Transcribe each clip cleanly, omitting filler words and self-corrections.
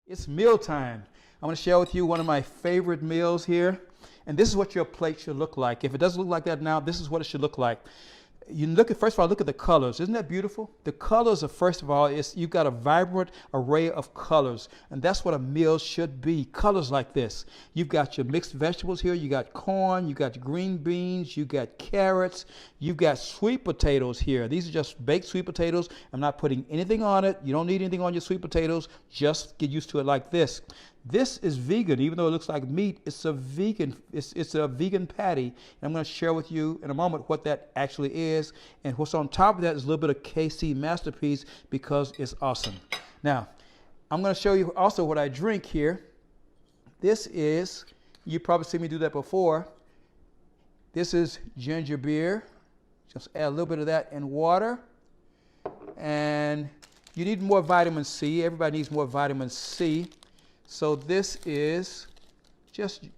It's meal time. I'm going to share with you one of my favorite meals here. And this is what your plate should look like. If it doesn't look like that now, this is what it should look like. You look at, first of all, look at the colors. Isn't that beautiful? The colors are, first of all, you've got a vibrant array of colors. And that's what a meal should be. Colors like this. You've got your mixed vegetables here. You got corn. You got green beans. You got carrots. You've got sweet potatoes here. These are just baked sweet potatoes. I'm not putting anything on it. You don't need anything on your sweet potatoes. Just get used to it like this. This is vegan, even though it looks like meat. It's a vegan. It's a vegan patty. And I'm going to share with you in a moment what that actually is. And what's on top of that is a little bit of KC Masterpiece because it's awesome. Now, I'm going to show you also what I drink here. This is, you've probably seen me do that before. This is ginger beer. Just add a little bit of that in water. And you need more vitamin C. Everybody needs more vitamin C. So this is just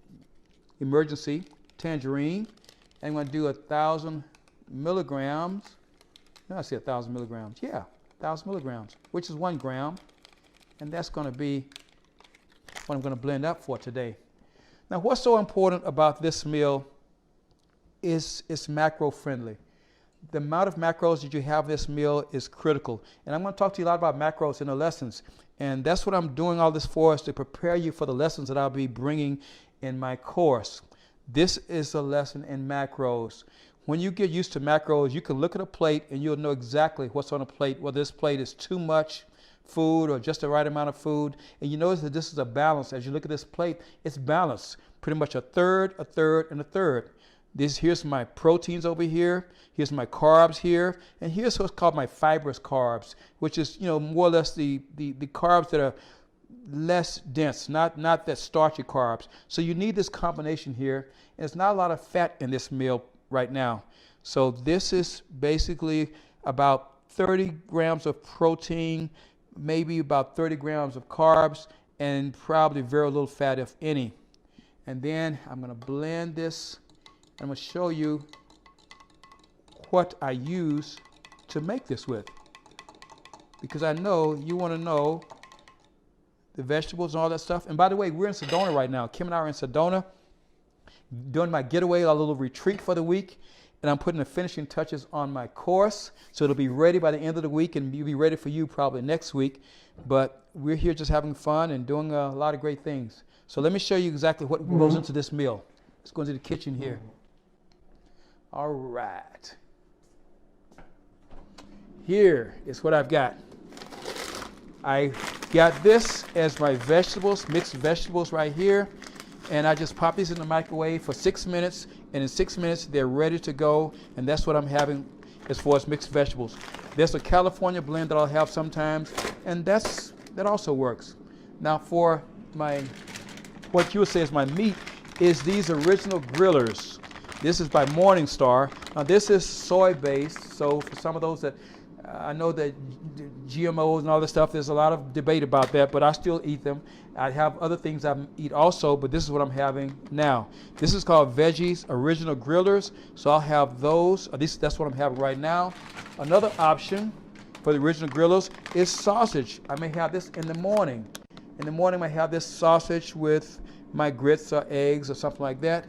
emergency tangerine. And I'm going to do 1,000 milligrams. No, I say 1,000 milligrams. Yeah, 1,000 milligrams, which is 1 gram. And that's going to be what I'm going to blend up for today. Now, what's so important about this meal is it's macro friendly. The amount of macros that you have in this meal is critical. And I'm going to talk to you a lot about macros in the lessons. And that's what I'm doing all this for, is to prepare you for the lessons that I'll be bringing in my course. This is a lesson in macros. When you get used to macros, you can look at a plate and you'll know exactly what's on a plate, whether this plate is too much food or just the right amount of food. And you notice that this is a balance. As you look at this plate, it's balanced. Pretty much a third, a third, and a third. Here's my proteins over here. Here's my carbs here. And here's what's called my fibrous carbs, which is, more or less the carbs that are less dense, not that starchy carbs. So you need this combination here. And there's not a lot of fat in this meal right now. So this is basically about 30 grams of protein, maybe about 30 grams of carbs, and probably very little fat, if any. And then I'm going to blend this. I'm going to show you what I use to make this with. Because I know you want to know the vegetables and all that stuff. And by the way, we're in Sedona right now. Kim and I are in Sedona doing my getaway, our little retreat for the week. And I'm putting the finishing touches on my course. So it'll be ready by the end of the week, and it'll be ready for you probably next week. But we're here just having fun and doing a lot of great things. So let me show you exactly what goes into this meal. Let's go into the kitchen here. All right. Here is what I've got. I got this as my vegetables, mixed vegetables right here. And I just pop these in the microwave for 6 minutes. And in 6 minutes, they're ready to go. And that's what I'm having as far as mixed vegetables. There's a California blend that I'll have sometimes. And that also works. Now for what you would say is my meat, is these original grillers. This is by Morningstar. Now this is soy-based, so for some of those that, I know that GMOs and all this stuff, there's a lot of debate about that, but I still eat them. I have other things I eat also, but this is what I'm having now. This is called Veggies Original Grillers, so I'll have those. That's what I'm having right now. Another option for the original grillers is sausage. I may have this in the morning. In the morning I have this sausage with my grits or eggs or something like that.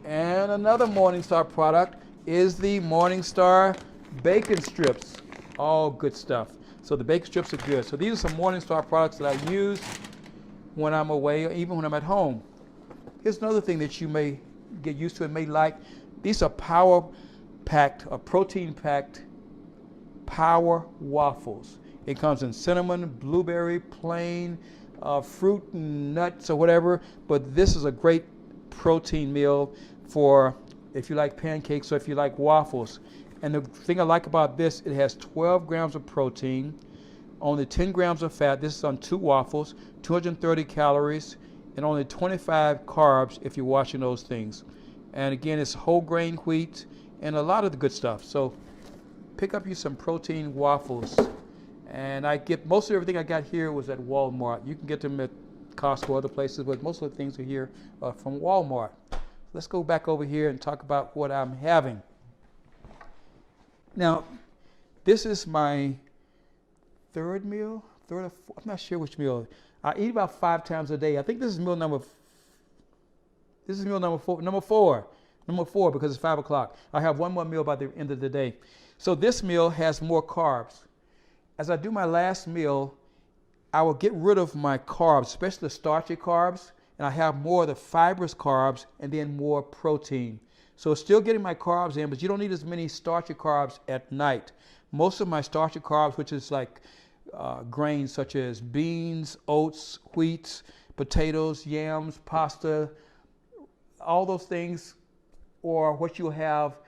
And another Morningstar product is the Morningstar bacon strips. All good stuff. So the bacon strips are good. So these are some Morningstar products that I use when I'm away or even when I'm at home. Here's another thing that you may get used to and may like. These are power-packed or protein-packed Power Waffles. It comes in cinnamon, blueberry, plain, fruit and nuts or whatever. But this is a great protein meal for if you like pancakes or if you like waffles. And the thing I like about this, it has 12 grams of protein, only 10 grams of fat. This is on 2 waffles, 230 calories, and only 25 carbs if you're watching those things. And again, it's whole grain wheat and a lot of the good stuff. So pick up you some protein waffles. And I get most of everything I got here was at Walmart. You can get them at Costco, other places, but most of the things are here from Walmart. Let's go back over here and talk about what I'm having. Now, this is my third meal, I'm not sure which meal. I eat about 5 times a day. I think this is meal number. This is meal number four. Number four, because it's 5 o'clock. I have one more meal by the end of the day. So this meal has more carbs. As I do my last meal, I will get rid of my carbs, especially the starchy carbs, and I have more of the fibrous carbs and then more protein. So still getting my carbs in, but you don't need as many starchy carbs at night. Most of my starchy carbs, which is like grains such as beans, oats, wheat, potatoes, yams, pasta, all those things, or what you'll have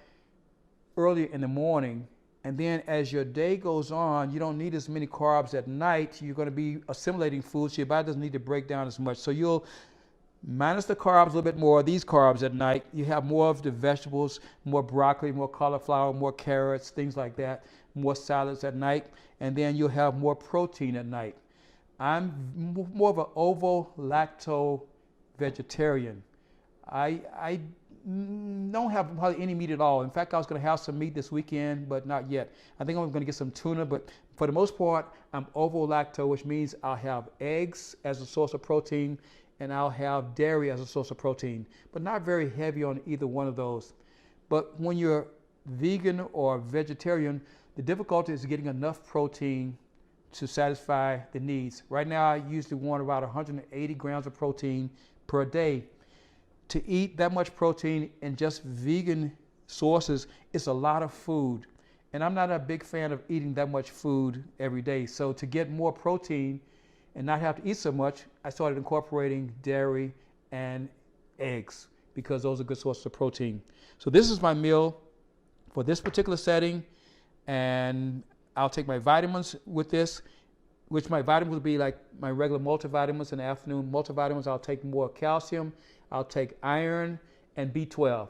earlier in the morning. And then as your day goes on, you don't need as many carbs at night. You're going to be assimilating food, so your body doesn't need to break down as much. So you'll minus the carbs, a little bit more of these carbs at night. You have more of the vegetables, more broccoli, more cauliflower, more carrots, things like that, more salads at night. And then you'll have more protein at night. I'm more of an ovo-lacto vegetarian. I don't have hardly any meat at all. In fact, I was going to have some meat this weekend, but not yet. I think I'm going to get some tuna, but for the most part, I'm ovo-lacto, which means I'll have eggs as a source of protein, and I'll have dairy as a source of protein, but not very heavy on either one of those. But when you're vegan or vegetarian, the difficulty is getting enough protein to satisfy the needs. Right now, I usually want about 180 grams of protein per day. To eat that much protein in just vegan sources is a lot of food. And I'm not a big fan of eating that much food every day. So to get more protein and not have to eat so much, I started incorporating dairy and eggs because those are good sources of protein. So this is my meal for this particular setting. And I'll take my vitamins with this, which my vitamins will be like my regular multivitamins in the afternoon. Multivitamins, I'll take more calcium, I'll take iron and B12.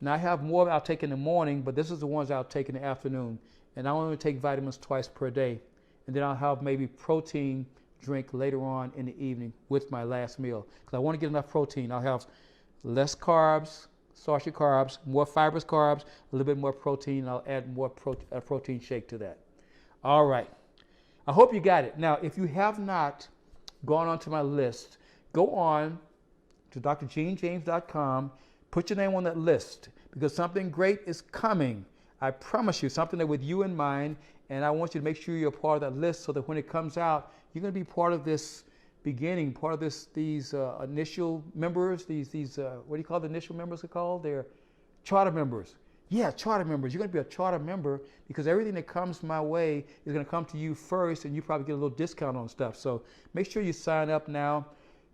Now I have more I'll take in the morning, but this is the ones I'll take in the afternoon. And I only take vitamins twice per day. And then I'll have maybe protein drink later on in the evening with my last meal. Because I want to get enough protein. I'll have less carbs, starchy carbs, more fibrous carbs, a little bit more protein. I'll add more protein shake to that. All right. I hope you got it. Now, if you have not gone onto my list, go on to drgenejames.com, put your name on that list because something great is coming. I promise you, something that with you in mind, and I want you to make sure you're part of that list so that when it comes out, you're going to be part of this beginning, part of these initial members, these what do you call the initial members are called? They're charter members. Yeah, charter members. You're going to be a charter member because everything that comes my way is going to come to you first, and you probably get a little discount on stuff. So make sure you sign up now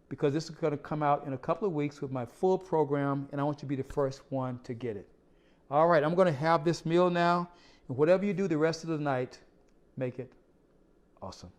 because this is going to come out in a couple of weeks with my full program, and I want you to be the first one to get it. All right, I'm going to have this meal now, and whatever you do the rest of the night, make it awesome.